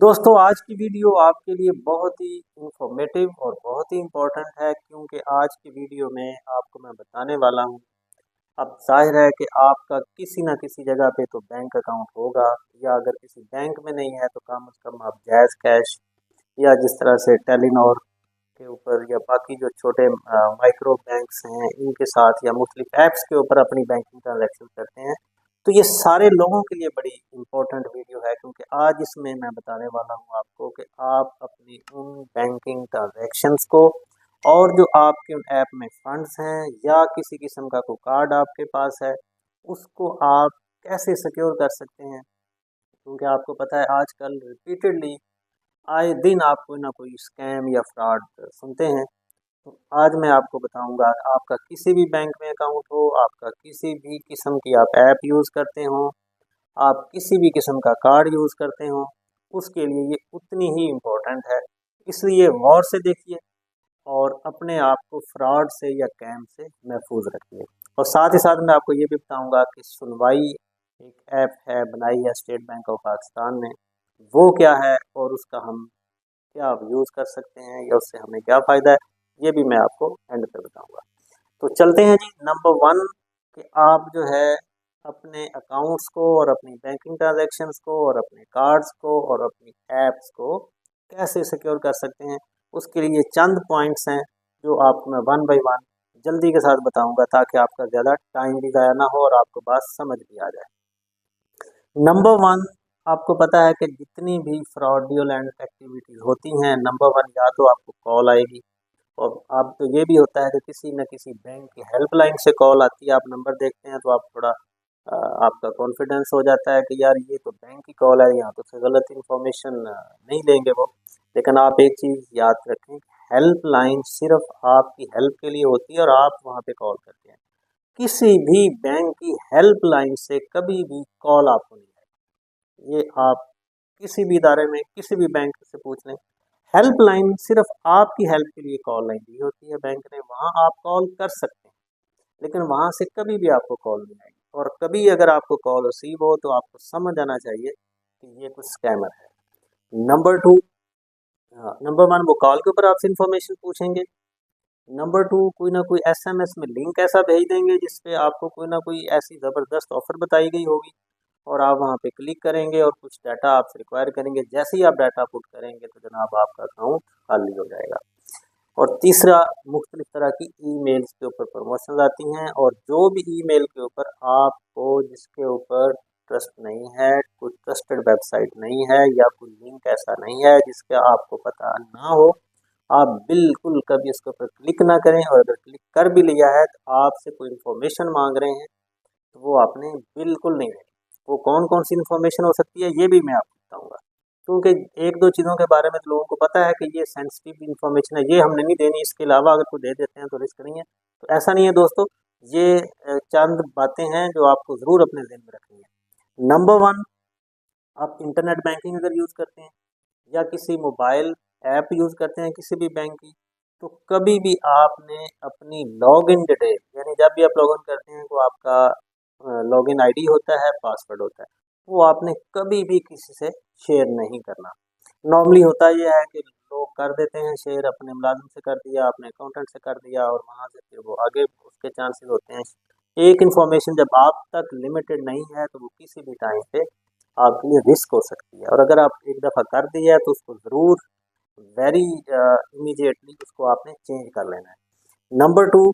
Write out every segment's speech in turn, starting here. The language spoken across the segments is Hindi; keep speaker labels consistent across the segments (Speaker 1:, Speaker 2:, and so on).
Speaker 1: दोस्तों आज की वीडियो आपके लिए बहुत ही इंफॉर्मेटिव और बहुत ही इम्पोर्टेंट है क्योंकि आज की वीडियो में आपको मैं बताने वाला हूँ। अब जाहिर है कि आपका किसी ना किसी जगह पे तो बैंक अकाउंट होगा, या अगर किसी बैंक में नहीं है तो कम से कम आप जैज़ कैश या जिस तरह से टेलीनॉर के ऊपर या बाकी जो छोटे माइक्रो बैंक्स हैं इनके साथ या मुख्तलिफ ऐप्स के ऊपर अपनी बैंकिंग ट्रांजैक्शन करते हैं। तो ये सारे लोगों के लिए बड़ी इम्पोर्टेंट वीडियो है क्योंकि आज इसमें मैं बताने वाला हूँ आपको कि आप अपनी उन बैंकिंग ट्रांजैक्शंस को और जो आपके ऐप में फंड्स हैं या किसी किस्म का कोई कार्ड आपके पास है उसको आप कैसे सिक्योर कर सकते हैं। क्योंकि आपको पता है आजकल रिपीटेडली आए दिन आप कोई ना कोई स्कैम या फ्रॉड सुनते हैं। तो आज मैं आपको बताऊंगा, आपका किसी भी बैंक में अकाउंट हो, आपका किसी भी किस्म की आप ऐप यूज़ करते हो, आप किसी भी किस्म का कार्ड यूज़ करते हो, उसके लिए ये उतनी ही इम्पोर्टेंट है। इसलिए गौर से देखिए और अपने आप को फ्रॉड से या कैम से महफूज रखिए। और साथ ही साथ मैं आपको ये भी बताऊंगा कि सुनवाई एक ऐप है बनाई है स्टेट बैंक ऑफ पाकिस्तान ने, वो क्या है और उसका हम क्या आप यूज़ कर सकते हैं या उससे हमें क्या फ़ायदा है, ये भी मैं आपको एंड पे बताऊंगा। तो चलते हैं जी। नंबर वन कि आप जो है अपने अकाउंट्स को और अपनी बैंकिंग ट्रांजैक्शंस को और अपने कार्ड्स को और अपनी ऐप्स को कैसे सिक्योर कर सकते हैं, उसके लिए चंद पॉइंट्स हैं जो आपको मैं वन बाय वन जल्दी के साथ बताऊंगा ताकि आपका ज़्यादा टाइम भी ज़ाया ना हो और आपको बात समझ भी आ जाए। नंबर वन, आपको पता है कि जितनी भी फ्रॉडुलेंट एक्टिविटीज़ होती हैं, नंबर वन या तो आपको कॉल आएगी और अब तो ये भी होता है कि किसी न किसी बैंक की हेल्पलाइन से कॉल आती है। आप नंबर देखते हैं तो आप थोड़ा आपका कॉन्फिडेंस हो जाता है कि यार ये तो बैंक की कॉल है, यहाँ तो से गलत इन्फॉर्मेशन नहीं लेंगे वो। लेकिन आप एक चीज़ याद रखें, हेल्पलाइन सिर्फ आपकी हेल्प के लिए होती है और आप वहाँ पे कॉल करते हैं। किसी भी बैंक की हेल्पलाइन से कभी भी कॉल आपको नहीं आएगी। ये आप किसी भी इदारे में किसी भी बैंक से पूछ लें, हेल्पलाइन सिर्फ आपकी हेल्प के लिए कॉल नहीं दी होती है बैंक ने, वहाँ आप कॉल कर सकते हैं लेकिन वहाँ से कभी भी आपको कॉल नहीं आएगी। और कभी अगर आपको कॉल रिसीव हो तो आपको समझ आना चाहिए कि ये कुछ स्कैमर है। नंबर टू, नंबर वन वो कॉल के ऊपर आपसे इंफॉर्मेशन पूछेंगे। नंबर टू, कोई ना कोई एसएमएस में लिंक ऐसा भेज देंगे जिसपे आपको कोई ना कोई ऐसी ज़बरदस्त ऑफ़र बताई गई होगी और आप वहाँ पे क्लिक करेंगे और कुछ डाटा आपसे रिक्वायर करेंगे। जैसे ही आप डाटा पुट करेंगे तो जनाब आपका अकाउंट खाली हो जाएगा। और तीसरा, मुख्तलिफ तरह की ईमेल्स के ऊपर प्रमोशंस आती हैं और जो भी ईमेल के ऊपर आपको जिसके ऊपर ट्रस्ट नहीं है, कोई ट्रस्टेड वेबसाइट नहीं है या कोई लिंक ऐसा नहीं है जिसका आपको पता ना हो, आप बिल्कुल कभी इसके ऊपर क्लिक ना करें। और अगर क्लिक कर भी लिया है तो आपसे कोई इन्फॉर्मेशन मांग रहे हैं तो वो आपने बिल्कुल नहीं लेनी। वो कौन कौन सी इन्फॉर्मेशन हो सकती है ये भी मैं आपको बताऊंगा, क्योंकि एक दो चीज़ों के बारे में तो लोगों को पता है कि ये सेंसिटिव इन्फॉर्मेशन है, ये हमने नहीं देनी, इसके अलावा अगर कोई दे देते हैं तो रिस्क नहीं है। तो ऐसा नहीं है दोस्तों, ये चंद बातें हैं जो आपको ज़रूर अपने ज़हन में रखनी है। नंबर वन, आप इंटरनेट बैंकिंग अगर यूज़ करते हैं या किसी मोबाइल ऐप यूज़ करते हैं किसी भी बैंक की, तो कभी भी आपने अपनी लॉगिन डिटेल, यानी जब भी आप लॉगिन करते हैं तो आपका लॉगिन आईडी होता है, पासवर्ड होता है, वो आपने कभी भी किसी से शेयर नहीं करना। नॉर्मली होता ये है कि लोग कर देते हैं शेयर, अपने मुलाजिम से कर दिया, अपने अकाउंटेंट से कर दिया और वहाँ से फिर वो आगे उसके चांसेस होते हैं। एक इन्फॉर्मेशन जब आप तक लिमिटेड नहीं है तो वो किसी भी टाइम पे आपके लिए रिस्क हो सकती है। और अगर आप एक दफ़ा कर दिया है तो उसको ज़रूर वेरी इमीडिएटली उसको आपने चेंज कर लेना है। नंबर टू,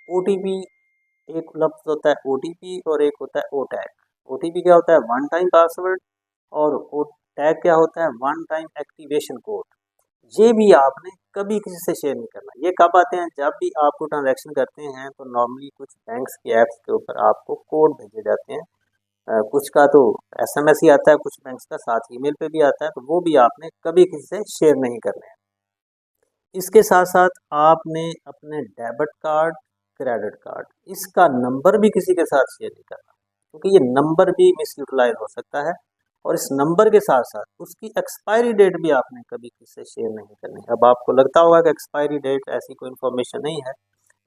Speaker 1: ओटीपी, एक लफ्ज़ होता है ओटीपी और एक होता है ओटैग। ओटीपी क्या होता है? One time password. और ओ टैग क्या होता है? One time activation code. ये भी आपने कभी किसी से शेयर नहीं करना। ये कब आते हैं? जब भी आपको ट्रांजैक्शन करते हैं तो नॉर्मली कुछ बैंक्स की ऐप्स के ऊपर आपको कोड भेजे जाते हैं। कुछ का तो एसएमएस ही आता है, कुछ बैंक्स का साथ ईमेल पे भी आता है, तो वो भी आपने कभी किसी से शेयर नहीं करने हैं। इसके साथ साथ आपने अपने डेबिट कार्ड, क्रेडिट कार्ड, इसका नंबर भी किसी के साथ शेयर नहीं करना, क्योंकि ये नंबर भी मिस यूटिलाइज हो सकता है। और इस नंबर के साथ साथ उसकी एक्सपायरी डेट भी आपने कभी किसी से शेयर नहीं करनी। अब आपको लगता होगा कि एक्सपायरी डेट ऐसी कोई इन्फॉर्मेशन नहीं है,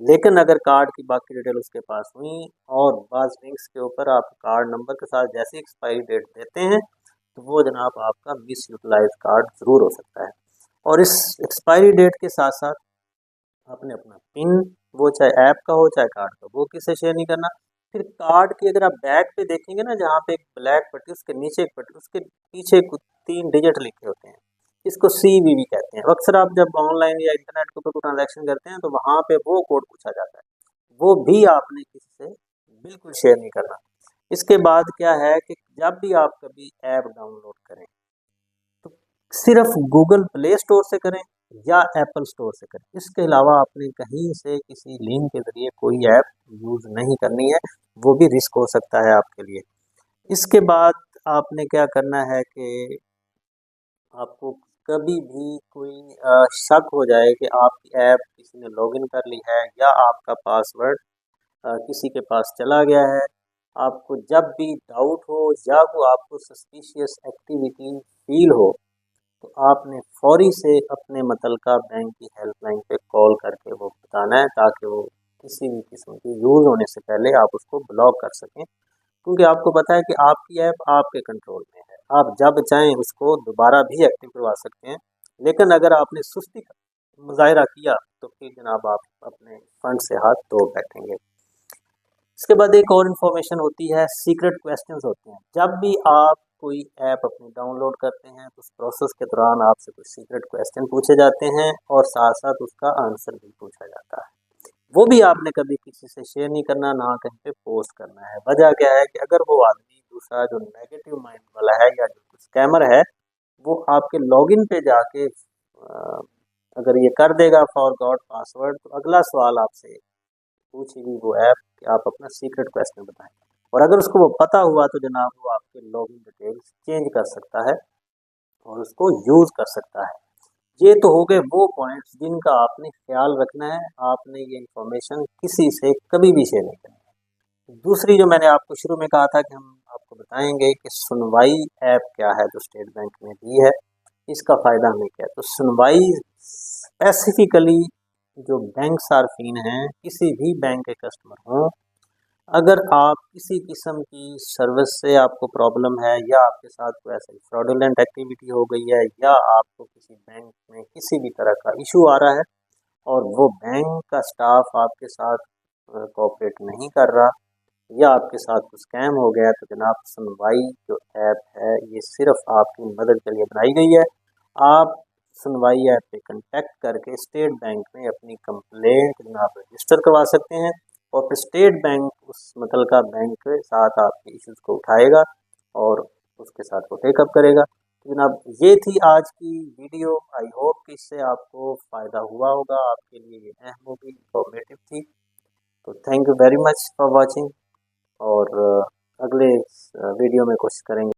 Speaker 1: लेकिन अगर कार्ड की बाकी डिटेल उसके पास हुई और बाज़ लिंक्स के ऊपर आप कार्ड नंबर के साथ जैसे एक्सपायरी डेट देते हैं तो वो जनाब आपका मिस यूटिलाइज कार्ड ज़रूर हो सकता है। और इस एक्सपायरी डेट के साथ साथ आपने अपना पिन, वो चाहे ऐप का हो चाहे कार्ड का, वो किसी से शेयर नहीं करना। फिर कार्ड की अगर आप बैक पे देखेंगे ना, जहाँ पे एक ब्लैक पट्टी, उसके नीचे एक पट्टी, उसके पीछे कुछ 3 डिजिट लिखे होते हैं, इसको CVV कहते हैं। अक्सर आप जब ऑनलाइन या इंटरनेट के ऊपर कोई ट्रांजैक्शन करते हैं तो वहाँ पे वो कोड पूछा जाता है, वो भी आपने किसी से बिल्कुल शेयर नहीं करना। इसके बाद क्या है कि जब भी आप कभी ऐप डाउनलोड करें तो सिर्फ गूगल प्ले स्टोर से करें या एप्पल स्टोर से करें। इसके अलावा आपने कहीं से किसी लिंक के ज़रिए कोई ऐप यूज़ नहीं करनी है, वो भी रिस्क हो सकता है आपके लिए। इसके बाद आपने क्या करना है कि आपको कभी भी कोई शक हो जाए कि आपकी ऐप किसी ने लॉगिन कर ली है या आपका पासवर्ड किसी के पास चला गया है, आपको जब भी डाउट हो या वो आपको सस्पिशियस एक्टिविटी फील हो, तो आपने फ़ौरी से अपने मुतलका बैंक की हेल्पलाइन पे कॉल करके वो बताना है, ताकि वो किसी भी किस्म के यूज़ होने से पहले आप उसको ब्लॉक कर सकें। क्योंकि आपको पता है कि आपकी ऐप आपके कंट्रोल में है, आप जब चाहें उसको दोबारा भी एक्टिव करवा सकते हैं। लेकिन अगर आपने सुस्ती का मुज़ाहिरा किया तो फिर जनाब आप अपने फंड से हाथ धो बैठेंगे। इसके बाद एक और इन्फॉर्मेशन होती है, सीक्रेट क्वेश्चंस होते हैं। जब भी आप कोई ऐप अपनी डाउनलोड करते हैं तो उस प्रोसेस के दौरान आपसे कुछ सीक्रेट क्वेश्चन पूछे जाते हैं और साथ साथ उसका आंसर भी पूछा जाता है। वो भी आपने कभी किसी से शेयर नहीं करना, ना कहीं पे पोस्ट करना है। वजह क्या है कि अगर वो आदमी दूसरा जो नेगेटिव माइंड वाला है या जो स्कैमर है, वो आपके लॉगिन पे जाके अगर ये कर देगा फॉरगॉट पासवर्ड, तो अगला सवाल आपसे पूछेगी वो ऐप कि आप अपना सीक्रेट क्वेश्चन बताएं। और अगर उसको वो पता हुआ तो जनाब वो आपके लॉगिन डिटेल्स चेंज कर सकता है और उसको यूज़ कर सकता है। ये तो हो गए वो पॉइंट्स जिनका आपने ख्याल रखना है, आपने ये इन्फॉर्मेशन किसी से कभी भी शेयर नहीं करनी है। दूसरी जो मैंने आपको शुरू में कहा था कि हम आपको बताएंगे कि सुनवाई ऐप क्या है जो स्टेट बैंक ने दी है, इसका फ़ायदा हमें क्या है। तो सुनवाई स्पेसिफिकली जो बैंक सार्फिन हैं, किसी भी बैंक के कस्टमर हों, अगर आप किसी किस्म की सर्विस से आपको प्रॉब्लम है या आपके साथ कोई ऐसी फ्रॉडुलेंट एक्टिविटी हो गई है या आपको किसी बैंक में किसी भी तरह का इशू आ रहा है और वो बैंक का स्टाफ आपके साथ कोऑपरेट नहीं कर रहा या आपके साथ कुछ स्कैम हो गया, तो जनाब सुनवाई जो ऐप है ये सिर्फ आपकी मदद के लिए बनाई गई है। आप सुनवाई ऐप पे कांटेक्ट करके स्टेट बैंक में अपनी कंप्लेंट जनाब रजिस्टर करवा सकते हैं और फिर स्टेट बैंक उस मुतलका बैंक के साथ आपके इश्यूज़ को उठाएगा और उसके साथ वो टेकअप करेगा। तो जनाब ये थी आज की वीडियो। आई होप कि इससे आपको फ़ायदा हुआ होगा, आपके लिए ये अहम होगी, इंफॉर्मेटिव थी। तो thank you very much for watching और अगले वीडियो में कोशिश करेंगे